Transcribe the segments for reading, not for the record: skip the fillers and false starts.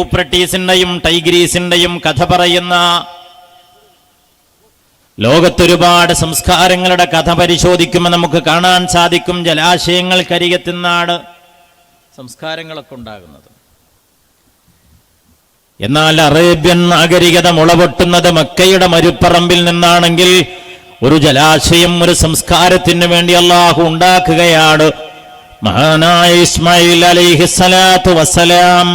യൂഫ്രട്ടീസിന്റെയും ടൈഗ്രീസിന്റെയും കഥ പറയുന്ന ലോകത്തൊരുപാട് സംസ്കാരങ്ങളുടെ കഥ പരിശോധിക്കുമ്പോൾ നമുക്ക് കാണാൻ സാധിക്കും ജലാശയങ്ങൾക്കരികത്തുനിന്നാണ് സംസ്കാരങ്ങളൊക്കെ ഉണ്ടാകുന്നത്. എന്നാൽ അറേബ്യൻ നാഗരികത മുളപൊട്ടുന്നത് മക്കയുടെ മരുപ്പറമ്പിൽ നിന്നാണെങ്കിൽ ഒരു ജലാശയം ഒരു സംസ്കാരത്തിന് വേണ്ടി അല്ലാഹു ഉണ്ടാക്കുകയാണ്. മഹാനായ ഇസ്മായിൽ അലൈഹിസ്സലാത്തു വസ്സലാം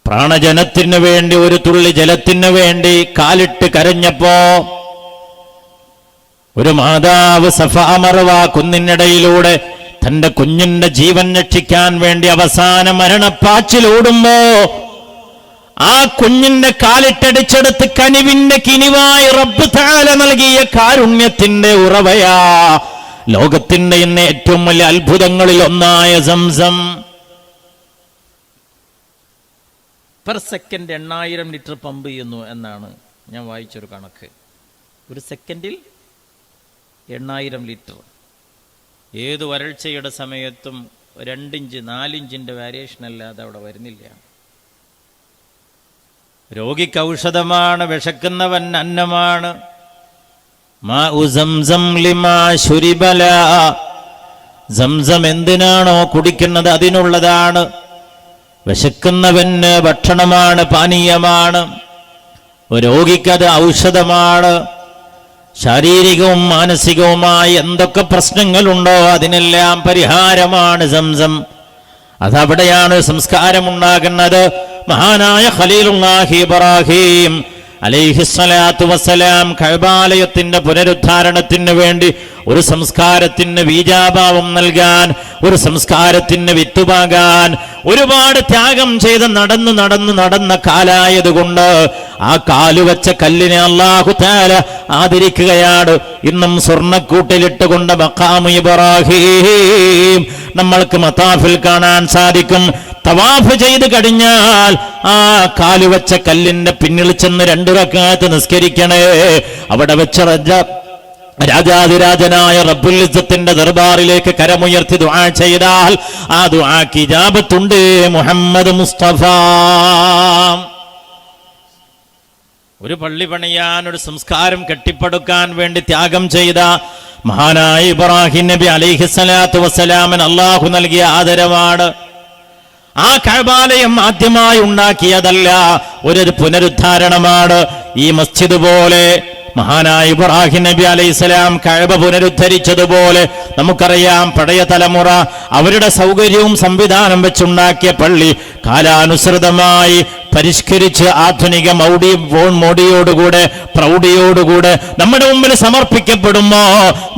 പ്രാണജനത്തിനു വേണ്ടി ഒരു തുള്ളി ജലത്തിനു വേണ്ടി കാലിട്ട് കരഞ്ഞപ്പോ ഒരു മാതാവ് സഫാ മർവ കുന്നിനിടയിലൂടെ തന്റെ കുഞ്ഞിന്റെ ജീവൻ രക്ഷിക്കാൻ വേണ്ടി അവസാന മരണപ്പാച്ചിലോടുമ്പോ ആ കുഞ്ഞിന്റെ കാലിട്ടടിച്ചെടുത്ത് കനിവിന്റെ കിനിവായി റബ്ബ് തആല നൽകിയ കാരുണ്യത്തിന്റെ ഉറവയാ ലോകത്തിന്റെ ഇന്ന് ഏറ്റവും വലിയ അത്ഭുതങ്ങളിൽ ഒന്നായ Zamzam. Per second 8000 litre pump ചെയ്യുന്നു എന്നാണ് ഞാൻ വായിച്ചൊരു കണക്ക്. ഒരു സെക്കൻഡിൽ 8000 ലിറ്റർ. ഏത് വരൾച്ചയുടെ സമയത്തും 2 ഇഞ്ച് 4 ഇഞ്ചിന്റെ വേരിയേഷൻ അല്ലാതെ അവിടെ വരുന്നില്ല. രോഗിക്ക് ഔഷധമാണ്, വിശക്കുന്നവൻ അന്നമാണ്. സംസം എന്തിനാണോ കുടിക്കുന്നത് അതിനുള്ളതാണ്. വിശക്കുന്നവന് ഭക്ഷണമാണ്, പാനീയമാണ്. രോഗിക്കത് ഔഷധമാണ്. ശാരീരികവും മാനസികവുമായി എന്തൊക്കെ പ്രശ്നങ്ങളുണ്ടോ അതിനെല്ലാം പരിഹാരമാണ് സംസം. അതവിടെയാണ് സംസ്കാരം ഉണ്ടാകുന്നത്. മഹാനായ ഖലീലുല്ലാഹി ഇബ്രാഹിം അലൈഹിസ്സലാത്തു വസ്സലാം കഅബാലയത്തിന്റെ പുനരുദ്ധാരണത്തിന് വേണ്ടി ഒരു സംസ്കാരത്തിന് ബീജാഭാവം നൽകാൻ, ഒരു സംസ്കാരത്തിന് വിത്തുപാകാൻ ഒരുപാട് ത്യാഗം ചെയ്ത് നടന്ന കാലായതുകൊണ്ട് ആ കാലുവച്ച കല്ലിനെ അല്ലാഹു തആല ആദരിക്കുകയാണ്. ഇന്നും സ്വർണ്ണക്കൂട്ടിലിട്ടുകൊണ്ട് മഖാമു ഇബ്രാഹിം നമ്മൾക്ക് മതാഫിൽ കാണാൻ സാധിക്കും. തവാഫ് ചെയ്ത് കഴിഞ്ഞാൽ ആ കാലുവച്ച കല്ലിന്റെ പിന്നിൽ ചെന്ന് 2 റക്അത്ത് നിസ്കരിക്കണേ. അവിടെ വെച്ച രാജാതിരാജനായ റബ്ബുൽ ഇസ്സത്തിന്റെ ദർബാറിലേക്ക് കരമുയർത്തി ദുആ ചെയ്താൽ ആ ദുആക്ക് ഇജാബത്തുണ്ട്. മുഹമ്മദ് മുസ്തഫ ഒരു പള്ളി പണിയാൻ, ഒരു സംസ്കാരം കെട്ടിപ്പടുക്കാൻ വേണ്ടി ത്യാഗം ചെയ്ത മഹാനായ ഇബ്രാഹിം നബി അലൈഹിസ്സലാത്തു വസ്സലാമിന് അല്ലാഹു നൽകിയ ആദരവാണ്. ആ കഅബാലയം ആദ്യമായി ഉണ്ടാക്കിയതല്ല, ഒരു പുനരുദ്ധാരണമാണ്. ഈ മസ്ജിദ് പോലെ മഹാനായ ഇബ്രാഹിം നബി അലൈഹിസ്സലാം കഅബ പുനരുദ്ധരിച്ചതുപോലെ നമുക്കറിയാം പഴയ തലമുറ അവരുടെ സൗകര്യവും സംവിധാനം വെച്ചുണ്ടാക്കിയ പള്ളി കാലാനുസൃതമായി പരിഷ്കരിച്ച് ആധുനിക മോടിയോടുകൂടെ പ്രൗഢിയോടുകൂടെ നമ്മുടെ മുമ്പിൽ സമർപ്പിക്കപ്പെടുമ്പോ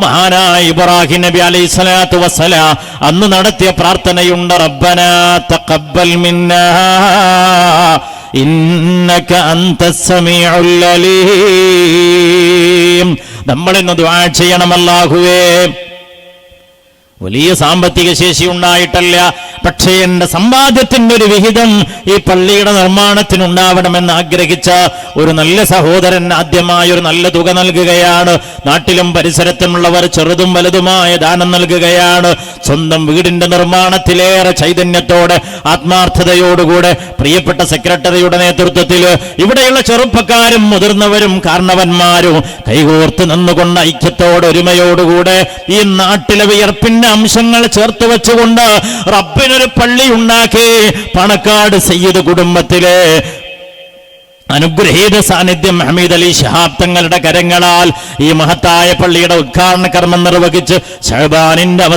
മഹാനായ ഇബ്രാഹിം നബി അലൈഹിസ്സലാത്തു വസ്സലാം അന്ന് നടത്തിയ പ്രാർത്ഥനയുണ്ട്. റബ്ബനാ തഖബ്ബൽ മിന്നാ ഇന്നക അന്തസ് സമീഉൽ അലീം. നമ്മളിന്ന് ദുആ ചെയ്യണം, അല്ലാഹുവേ വലിയ സാമ്പത്തിക ശേഷി ഉണ്ടായിട്ടല്ല, പക്ഷേ എന്റെ സമ്പാദ്യത്തിന്റെ ഒരു വിഹിതം ഈ പള്ളിയുടെ നിർമ്മാണത്തിനുണ്ടാവണമെന്ന് ആഗ്രഹിച്ച ഒരു നല്ല സഹോദരൻ ആദ്യമായി ഒരു നല്ല തുക നൽകുകയാണ്. നാട്ടിലും പരിസരത്തുമുള്ളവർ ചെറുതും വലുതുമായ ദാനം നൽകുകയാണ്. സ്വന്തം വീടിന്റെ നിർമ്മാണത്തിലേറെ ചൈതന്യത്തോടെ ആത്മാർത്ഥതയോടുകൂടെ പ്രിയപ്പെട്ട സെക്രട്ടറിയുടെ നേതൃത്വത്തിൽ ഇവിടെയുള്ള ചെറുപ്പക്കാരും മുതിർന്നവരും കാരണവന്മാരും കൈകോർത്ത് നിന്നുകൊണ്ട് ഐക്യത്തോടെ ഒരുമയോടുകൂടെ ഈ നാട്ടിലെ വിയർപ്പിന്റെ അംശങ്ങൾ ചേർത്ത് വെച്ചുകൊണ്ട് റബ്ബിനൊരു പള്ളി ഉണ്ടാക്കി. പണക്കാട് സയ്യിദ് കുടുംബത്തിലെ അനുഗ്രഹീത സാന്നിധ്യം ഹമീദ് അലി ശിഹാബ് തങ്ങളുടെ കരങ്ങളാൽ ഈ മഹത്തായ പള്ളിയുടെ ഉദ്ഘാടന കർമ്മം നിർവഹിച്ച് ശഅബാനിന്റെ